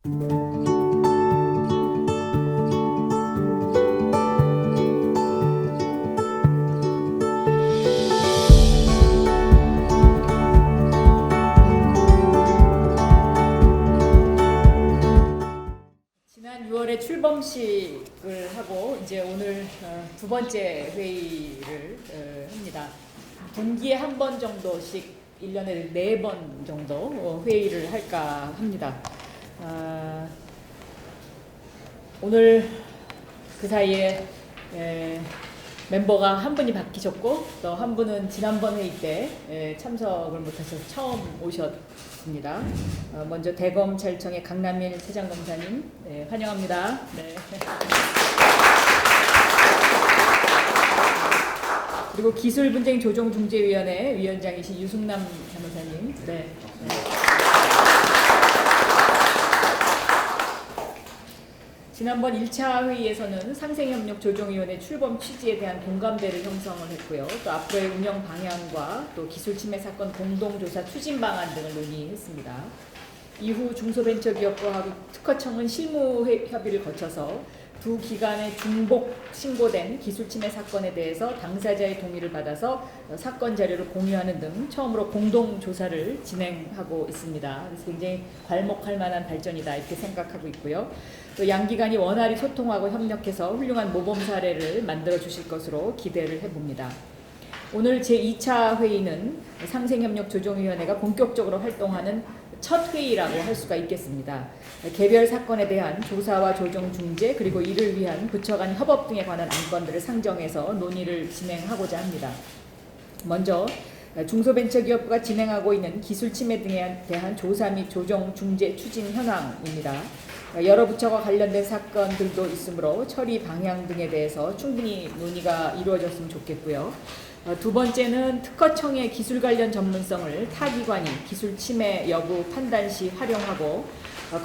지난 6월에 출범식을 하고 이제 오늘 두 번째 회의를 합니다. 분기에 한 번 정도씩 1년에 4번 정도 회의를 할까 합니다. 오늘 그 사이에 멤버가 한 분이 바뀌셨고 또 한 분은 지난번 회의 때 참석을 못하셔서 처음 오셨습니다. 먼저 대검찰청의 강남일 세장검사님 환영합니다. 네. 그리고 기술분쟁조정중재위원회 위원장이신 유승남 변호사님. 네. 지난번 1차 회의에서는 상생협력조정위원회 출범 취지에 대한 공감대를 형성을 했고요. 또 앞으로의 운영 방향과 또 기술침해 사건 공동조사 추진 방안 등을 논의했습니다. 이후 중소벤처기업부하고 특허청은 실무 협의를 거쳐서 두 기관의 중복 신고된 기술침해 사건에 대해서 당사자의 동의를 받아서 사건 자료를 공유하는 등 처음으로 공동조사를 진행하고 있습니다. 그래서 굉장히 괄목할 만한 발전이다 이렇게 생각하고 있고요. 또 양기관이 원활히 소통하고 협력해서 훌륭한 모범 사례를 만들어 주실 것으로 기대를 해봅니다. 오늘 제2차 회의는 상생협력조정위원회가 본격적으로 활동하는 첫 회의라고 할 수가 있겠습니다. 개별 사건에 대한 조사와 조정 중재 그리고 이를 위한 부처 간 협업 등에 관한 안건들을 상정해서 논의를 진행하고자 합니다. 먼저 중소벤처기업부가 진행하고 있는 기술침해 등에 대한 조사 및 조정 중재 추진 현황입니다. 여러 부처가 관련된 사건들도 있으므로 처리 방향 등에 대해서 충분히 논의가 이루어졌으면 좋겠고요. 두 번째는 특허청의 기술 관련 전문성을 타 기관이 기술 침해 여부 판단 시 활용하고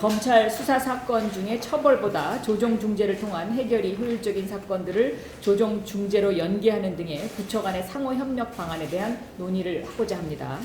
검찰 수사 사건 중에 처벌보다 조정 중재를 통한 해결이 효율적인 사건들을 조정 중재로 연계하는 등의 부처 간의 상호 협력 방안에 대한 논의를 하고자 합니다.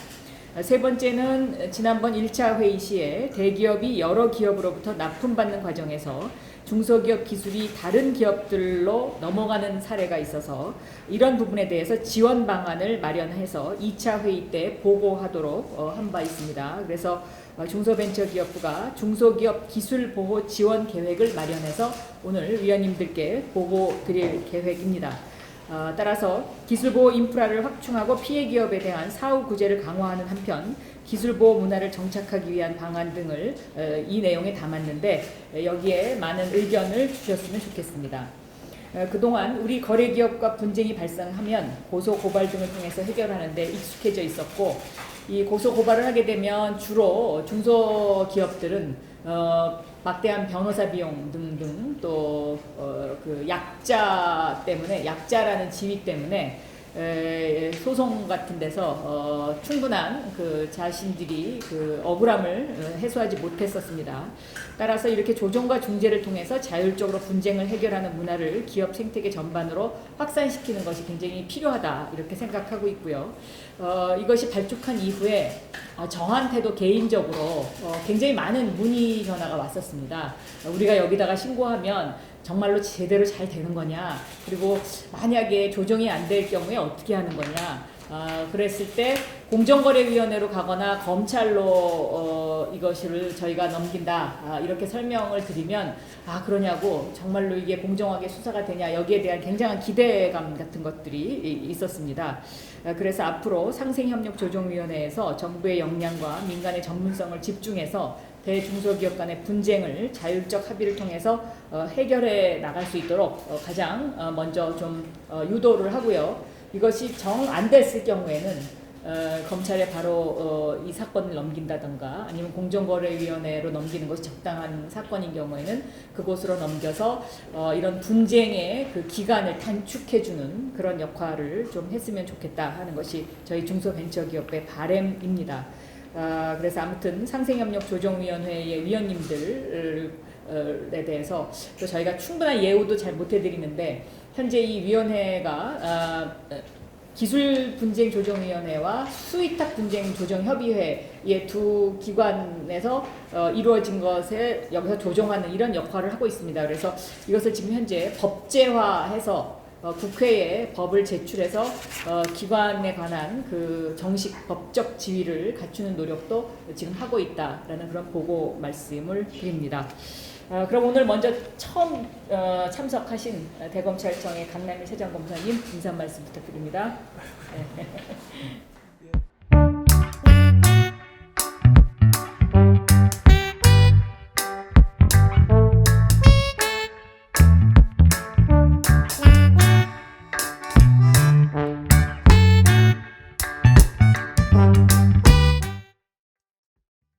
세 번째는 지난번 1차 회의 시에 대기업이 여러 기업으로부터 납품받는 과정에서 중소기업 기술이 다른 기업들로 넘어가는 사례가 있어서 이런 부분에 대해서 지원 방안을 마련해서 2차 회의 때 보고하도록 한 바 있습니다. 그래서 중소벤처기업부가 중소기업 기술보호 지원 계획을 마련해서 오늘 위원님들께 보고 드릴 계획입니다. 따라서 기술보호 인프라를 확충하고 피해기업에 대한 사후 구제를 강화하는 한편 기술보호 문화를 정착하기 위한 방안 등을 이 내용에 담았는데 여기에 많은 의견을 주셨으면 좋겠습니다. 그동안 우리 거래기업과 분쟁이 발생하면 고소고발 등을 통해서 해결하는 데 익숙해져 있었고 이 고소고발을 하게 되면 주로 중소기업들은 막대한 변호사 비용 등등 또 그 약자 때문에 약자라는 지위 때문에 소송 같은 데서 충분한 그 자신들이 그 억울함을 해소하지 못했었습니다. 따라서 이렇게 조정과 중재를 통해서 자율적으로 분쟁을 해결하는 문화를 기업 생태계 전반으로 확산시키는 것이 굉장히 필요하다 이렇게 생각하고 있고요. 이것이 발족한 이후에 저한테도 개인적으로 굉장히 많은 문의 전화가 왔었습니다. 우리가 여기다가 신고하면 정말로 제대로 잘 되는 거냐, 그리고 만약에 조정이 안 될 경우에 어떻게 하는 거냐, 그랬을 때 공정거래위원회로 가거나 검찰로 이것을 저희가 넘긴다 이렇게 설명을 드리면 그러냐고, 정말로 이게 공정하게 수사가 되냐, 여기에 대한 굉장한 기대감 같은 것들이 있었습니다. 그래서 앞으로 상생협력조정위원회에서 정부의 역량과 민간의 전문성을 집중해서 대중소기업 간의 분쟁을 자율적 합의를 통해서 해결해 나갈 수 있도록 가장 먼저 좀 유도를 하고요. 이것이 정 안 됐을 경우에는 검찰에 바로 이 사건을 넘긴다든가 아니면 공정거래위원회로 넘기는 것이 적당한 사건인 경우에는 그곳으로 넘겨서 이런 분쟁의 그 기간을 단축해주는 그런 역할을 좀 했으면 좋겠다 하는 것이 저희 중소벤처기업의 바람입니다. 그래서 아무튼 상생협력조정위원회의 위원님들에 대해서 또 저희가 충분한 예우도 잘 못 해드리는데 현재 이 위원회가 기술분쟁조정위원회와 수위탁분쟁조정협의회의 두 기관에서 이루어진 것에 여기서 조정하는 이런 역할을 하고 있습니다. 그래서 이것을 지금 현재 법제화해서 국회에 법을 제출해서 기관에 관한 그 정식 법적 지위를 갖추는 노력도 지금 하고 있다라는 그런 보고 말씀을 드립니다. 그럼 오늘 먼저 처음 참석하신 대검찰청의 강남일 세장검사님 인사 말씀 부탁드립니다.